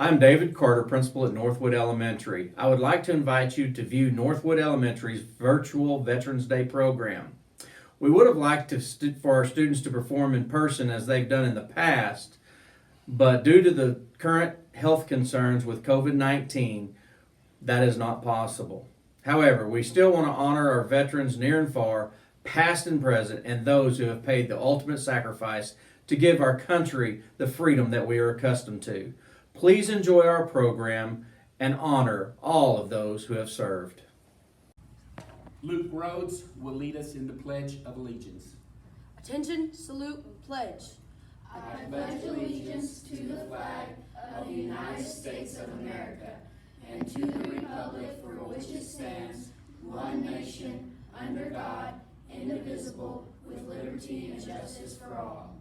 I'm David Carter, principal at Northwood Elementary. I would like to invite you to view Northwood Elementary's virtual Veterans Day program. We would have liked for our students to perform in person as they've done in the past, but due to the current health concerns with COVID-19, that is not possible. However, we still want to honor our veterans near and far, past and present, and those who have paid the ultimate sacrifice to give our country the freedom that we are accustomed to. Please enjoy our program and honor all of those who have served. Luke Rhodes will lead us in the Pledge of Allegiance. Attention, salute, and pledge. I pledge allegiance to the flag of the United States of America and to the republic for which it stands, one nation, under God, indivisible, with liberty and justice for all.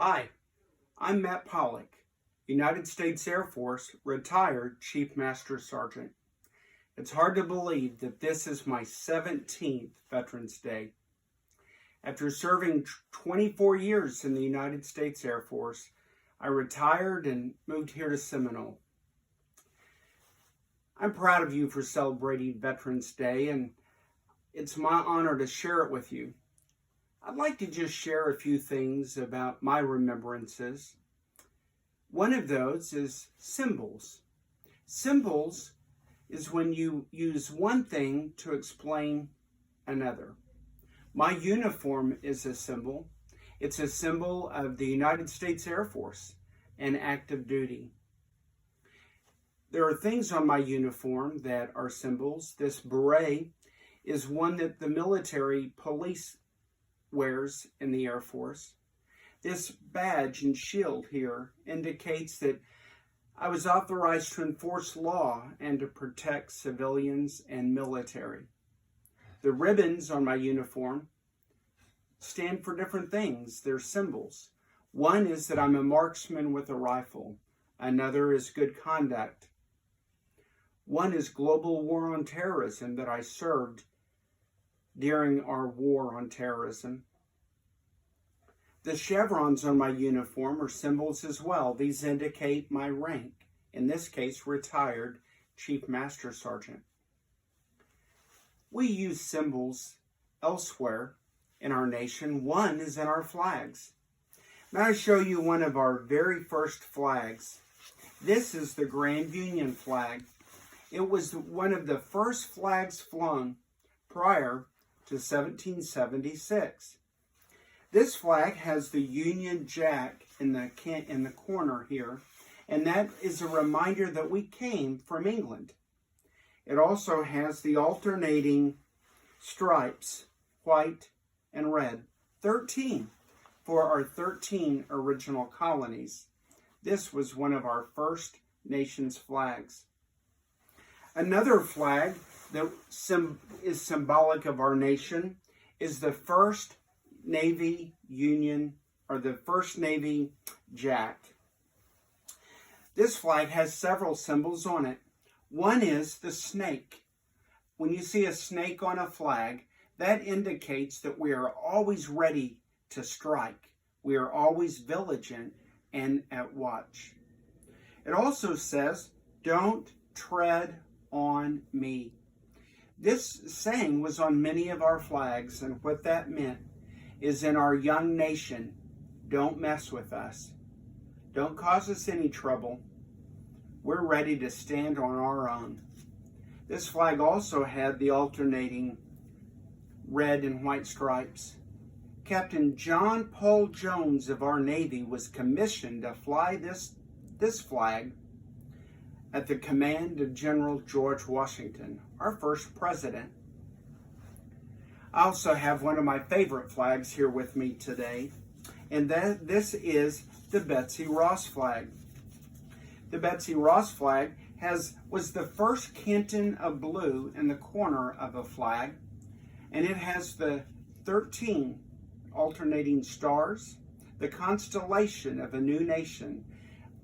Hi, I'm Matt Pollock, United States Air Force retired Chief Master Sergeant. It's hard to believe that this is my 17th Veterans Day. After serving 24 years in the United States Air Force, I retired and moved here to Seminole. I'm proud of you for celebrating Veterans Day, and it's my honor to share it with you. I'd like to just share a few things about my remembrances. One of those is symbols. Symbols is when you use one thing to explain another. My uniform is a symbol. It's a symbol of the United States Air Force and active duty. There are things on my uniform that are symbols. This beret is one that the military police wears in the Air Force. This badge and shield here indicates that I was authorized to enforce law and to protect civilians and military. The ribbons on my uniform stand for different things. They're symbols. One is that I'm a marksman with a rifle. Another is good conduct. One is global war on terrorism, that I served during our war on terrorism. The chevrons on my uniform are symbols as well. These indicate my rank, in this case, retired Chief Master Sergeant. We use symbols elsewhere in our nation. One is in our flags. May I show you one of our very first flags? This is the Grand Union flag. It was one of the first flags flown prior to 1776. This flag has the Union Jack in the corner here, and that is a reminder that we came from England. It also has the alternating stripes, white and red, 13 for our 13 original colonies. This was one of our first nation's flags. Another flag that is symbolic of our nation is the first Navy Union, or the first Navy Jack. This flag has several symbols on it. One is the snake. When you see a snake on a flag, that indicates that we are always ready to strike. We are always vigilant and at watch. It also says, "Don't tread on me." This saying was on many of our flags, and what that meant is, in our young nation, don't mess with us. Don't cause us any trouble. We're ready to stand on our own. This flag also had the alternating red and white stripes. Captain John Paul Jones of our Navy was commissioned to fly this flag at the command of General George Washington, our first president. I also have one of my favorite flags here with me today, and this is the Betsy Ross flag. The Betsy Ross flag was the first canton of blue in the corner of a flag, and it has the 13 alternating stars, the constellation of a new nation,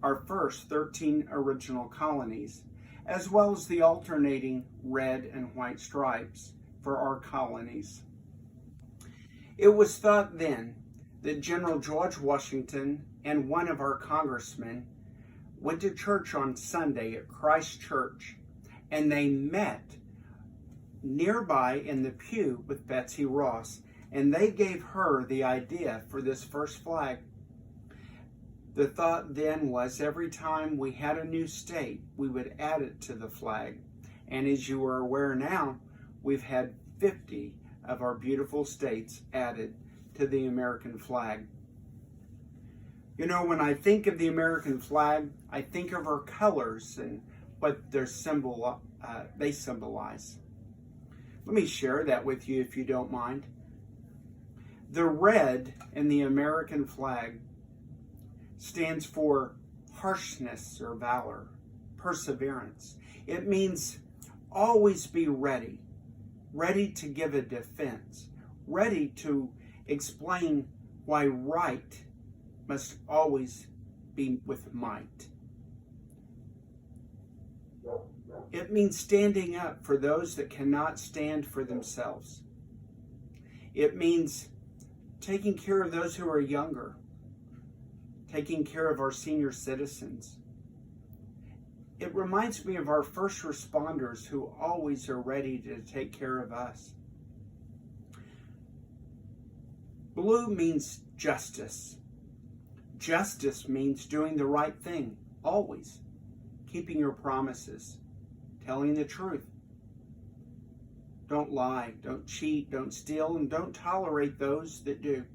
our first 13 original colonies, as well as the alternating red and white stripes for our colonies. It was thought then that General George Washington and one of our congressmen went to church on Sunday at Christ Church, and they met nearby in the pew with Betsy Ross, and they gave her the idea for this first flag. The thought then was, every time we had a new state, we would add it to the flag. And as you are aware now, we've had 50 of our beautiful states added to the American flag. You know, when I think of the American flag, I think of our colors and what they symbolize. Let me share that with you if you don't mind. The red in the American flag stands for harshness or valor, perseverance. It means always be ready, ready to give a defense, ready to explain why right must always be with might. It means standing up for those that cannot stand for themselves. It means taking care of those who are younger, taking care of our senior citizens. It reminds me of our first responders who always are ready to take care of us. Blue means justice. Justice means doing the right thing, always. Keeping your promises, telling the truth. Don't lie, don't cheat, don't steal, and don't tolerate those that do.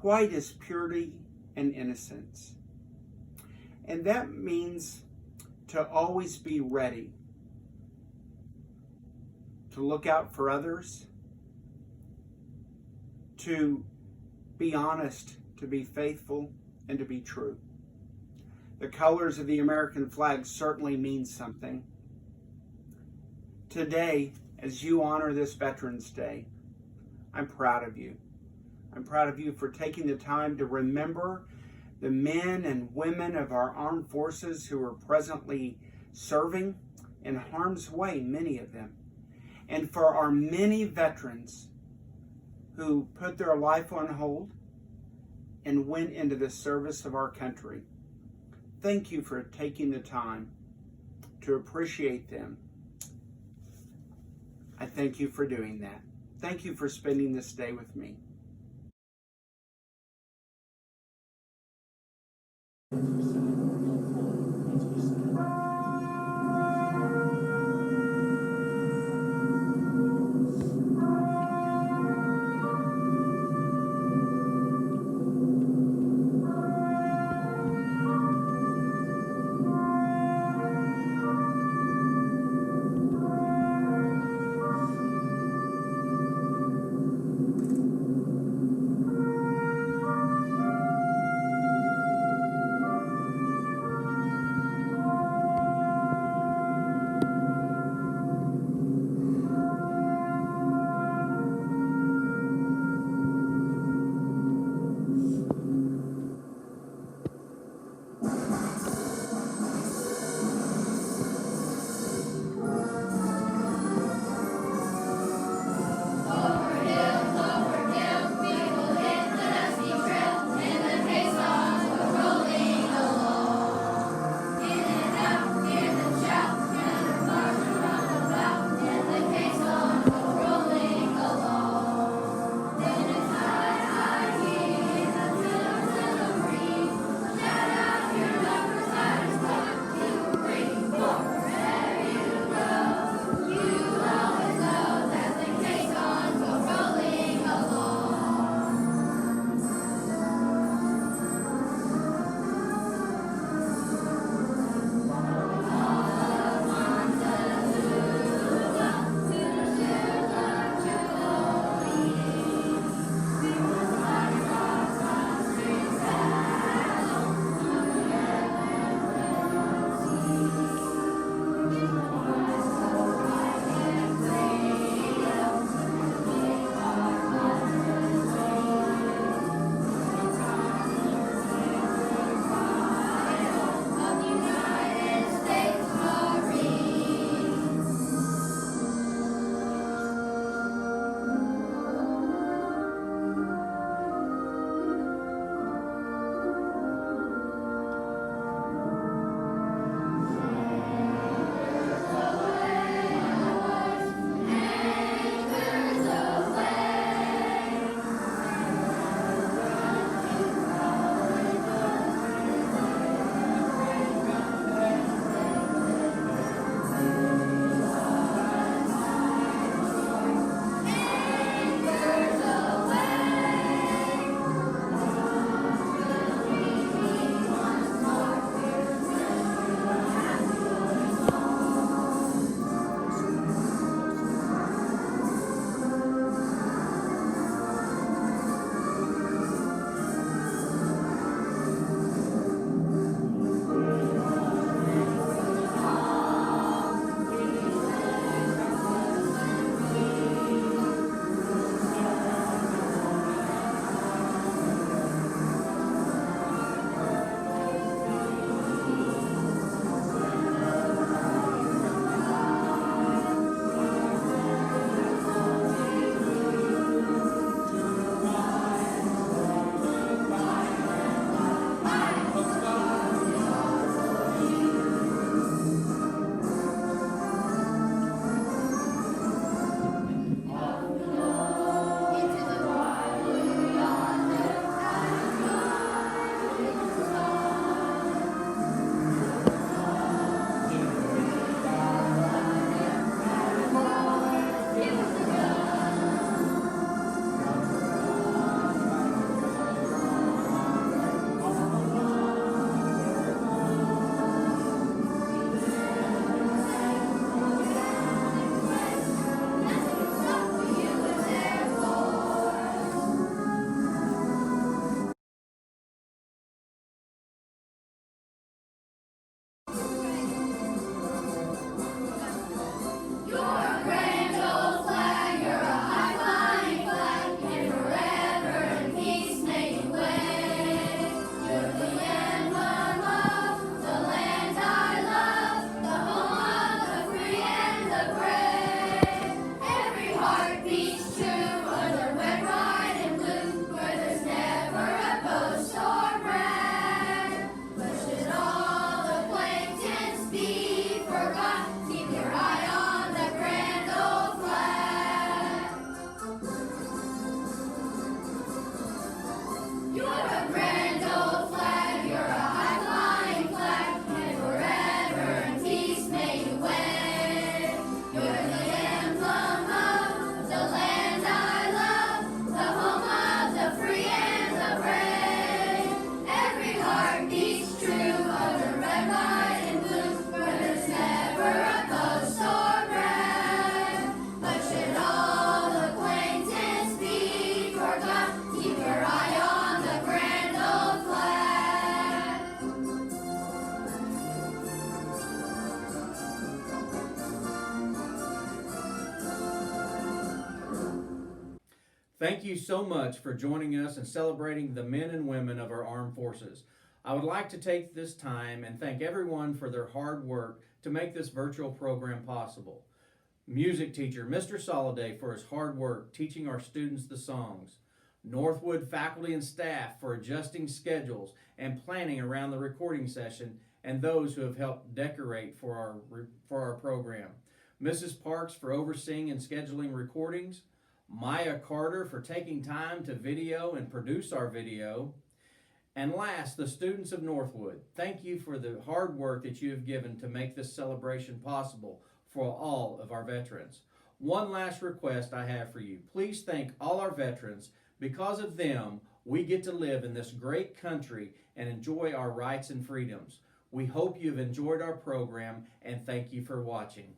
White is purity and innocence. And that means to always be ready, to look out for others, to be honest, to be faithful, and to be true. The colors of the American flag certainly mean something. Today, as you honor this Veterans Day, I'm proud of you. I'm proud of you for taking the time to remember the men and women of our armed forces who are presently serving in harm's way, many of them. And for our many veterans who put their life on hold and went into the service of our country. Thank you for taking the time to appreciate them. I thank you for doing that. Thank you for spending this day with me. Thank you so much for joining us and celebrating the men and women of our armed forces. I would like to take this time and thank everyone for their hard work to make this virtual program possible. Music teacher Mr. Soliday for his hard work teaching our students the songs. Northwood faculty and staff for adjusting schedules and planning around the recording session, and those who have helped decorate for our program. Mrs. Parks for overseeing and scheduling recordings. Maya Carter for taking time to video and produce our video. And last, the students of Northwood. Thank you for the hard work that you have given to make this celebration possible for all of our veterans. One last request I have for you. Please thank all our veterans. Because of them, we get to live in this great country and enjoy our rights and freedoms. We hope you've enjoyed our program, and thank you for watching.